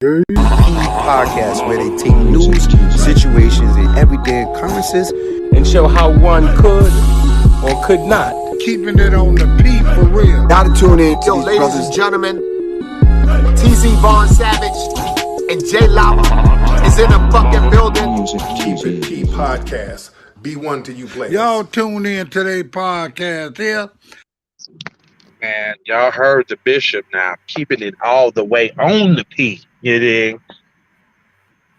Podcast where they take news, situations, and everyday occurrences and show how one could or could not. Keeping it on the P for real. Now to tune in to Yo, these ladies brothers. and gentlemen, TZ Vaughn Savage and J Loud is in the fucking building. Keep it P podcast. B1 to you players. Y'all tune in to their podcast here. Man, y'all heard the bishop now, keeping it all the way on the P. You dig?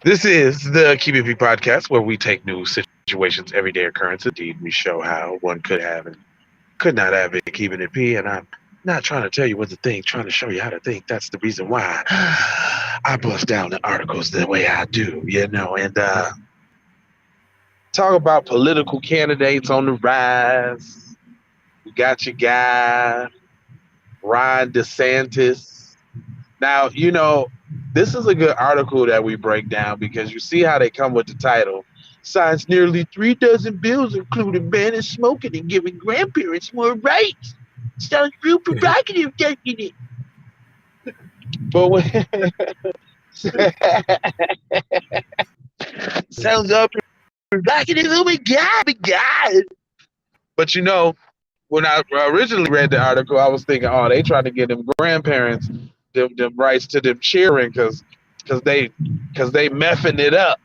This is the Keep It P podcast, where we take news, situations, everyday occurrences. Indeed, we show how one could have and could not have it, keeping it P. And I'm not trying to tell you what to think, trying to show you how to think. That's the reason why I bust down the articles the way I do, you know, and talk about political candidates on the rise. We got your guy, Ron DeSantis. Now, you know, this is a good article that we break down because you see how they come with the title. Signs nearly 3 dozen bills, including banning smoking and giving grandparents more rights. Sounds real provocative, doesn't it? But when sounds up provocative, oh my God. But you know, when I originally read the article, I was thinking, oh, they trying to get them grandparents them rights to them cheering because they meffing it up.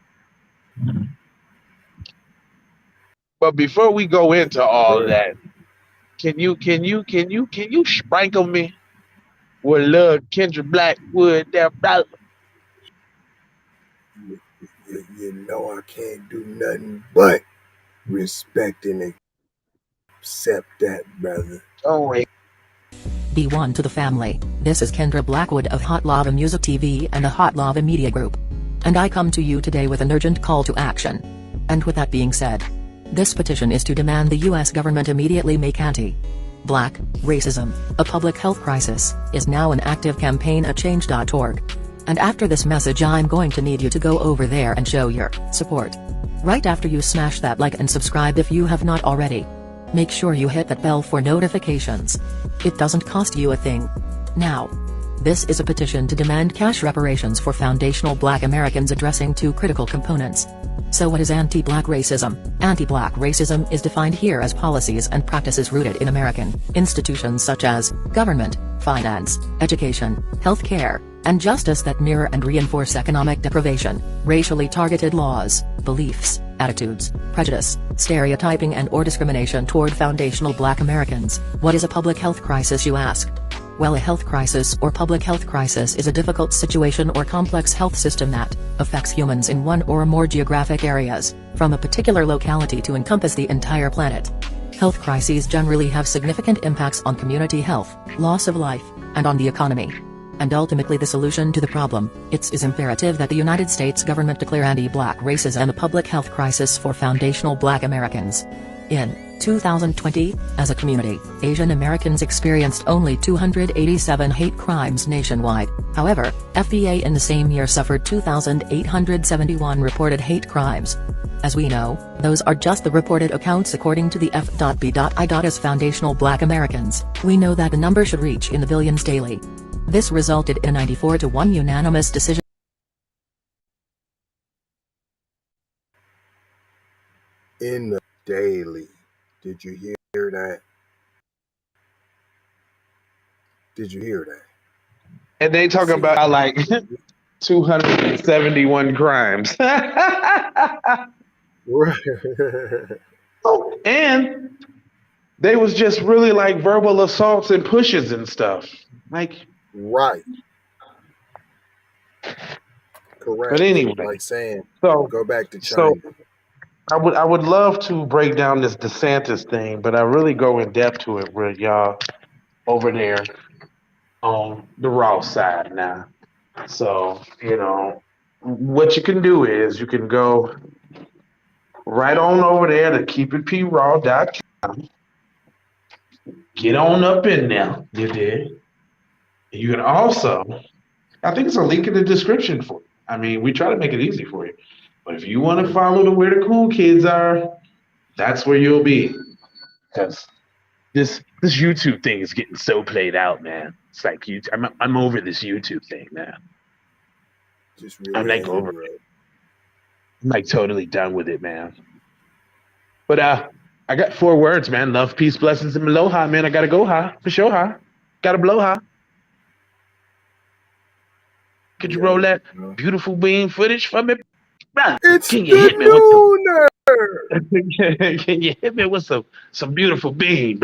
But before we go into all of that, can you sprinkle me with love, Kendra Blackwood, that brother? You know I can't do nothing but respect and accept that, brother. Oh wait. B1 to the family. This is Kendra Blackwood of Hot Lava Music TV and the Hot Lava Media Group. And I come to you today with an urgent call to action. And with that being said, this petition is to demand the US government immediately make anti-black racism a public health crisis is now an active campaign at change.org. And after this message, I'm going to need you to go over there and show your support. Right after you smash that like and subscribe if you have not already. Make sure you hit that bell for notifications. It doesn't cost you a thing. Now, this is a petition to demand cash reparations for foundational Black Americans addressing 2 critical components. So what is anti-Black racism? Anti-Black racism is defined here as policies and practices rooted in American institutions such as government, finance, education, healthcare, and justice that mirror and reinforce economic deprivation, racially targeted laws, beliefs, attitudes, prejudice, stereotyping and/or discrimination toward foundational Black Americans. What is a public health crisis, you ask? Well, a health crisis or public health crisis is a difficult situation or complex health system that affects humans in one or more geographic areas, from a particular locality to encompass the entire planet. Health crises generally have significant impacts on community health, loss of life, and on the economy. And ultimately the solution to the problem, it is imperative that the United States government declare anti-Black racism a public health crisis for foundational Black Americans. In 2020, as a community, Asian Americans experienced only 287 hate crimes nationwide. However, FBA in the same year suffered 2,871 reported hate crimes. As we know, those are just the reported accounts according to the F.B.I. As foundational Black Americans, we know that the number should reach in the billions daily. This resulted in a 94-1 unanimous decision. In the daily. Did you hear that? Did you hear that? And they talking about like 271 crimes. Oh, and they was just really like verbal assaults and pushes and stuff. Like, right. Correct. But anyway, like saying, so go back to China. So I would love to break down this DeSantis thing, but I really go in depth to it with y'all over there on the raw side now. So, you know, what you can do is you can go right on over there to keepitpraw.com. Get on up in there, you did. You can also, I think it's a link in the description for you. I mean, we try to make it easy for you. But if you want to follow where the cool kids are, that's where you'll be. Because this YouTube thing is getting so played out, man. It's like I'm over this YouTube thing, man. Just really I'm like over it. I'm like totally done with it, man. But I got 4 words, man. Love, peace, blessings, and aloha, man. I gotta go high for sure, high. Gotta blow high. Could you roll that beautiful beam footage for me? It's Can you the hit me with Nooner. Can you hit me with some beautiful beam?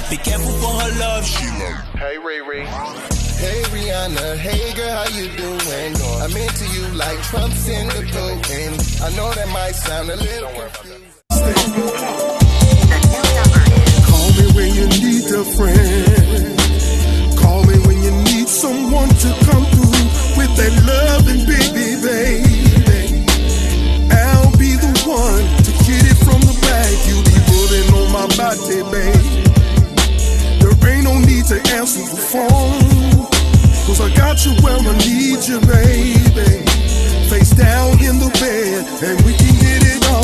Be careful for her love, she like. Hey Riri. Hey Rihanna, hey girl, how you doing? I'm into you like Trump's in the cocaine. I know that might sound a little confusing. Call me when you need a friend. Call me when you need someone to come through with that loving baby. I'll be the one to get it from the back. You be pulling on my body, babe. There ain't no need to answer the phone, 'cause I got you where I need you, baby. Face down in the bed, and we can get it on.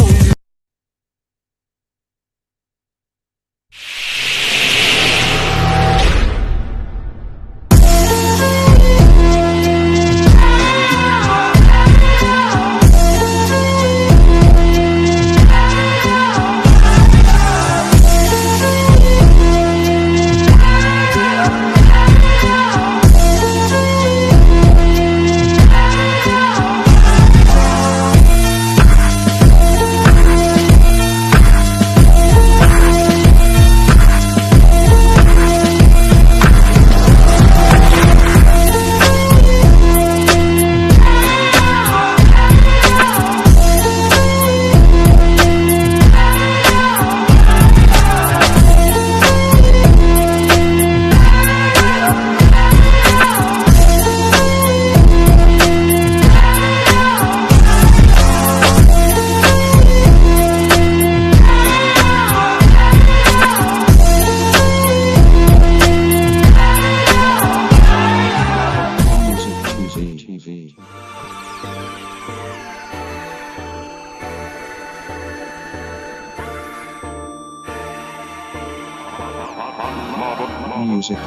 Music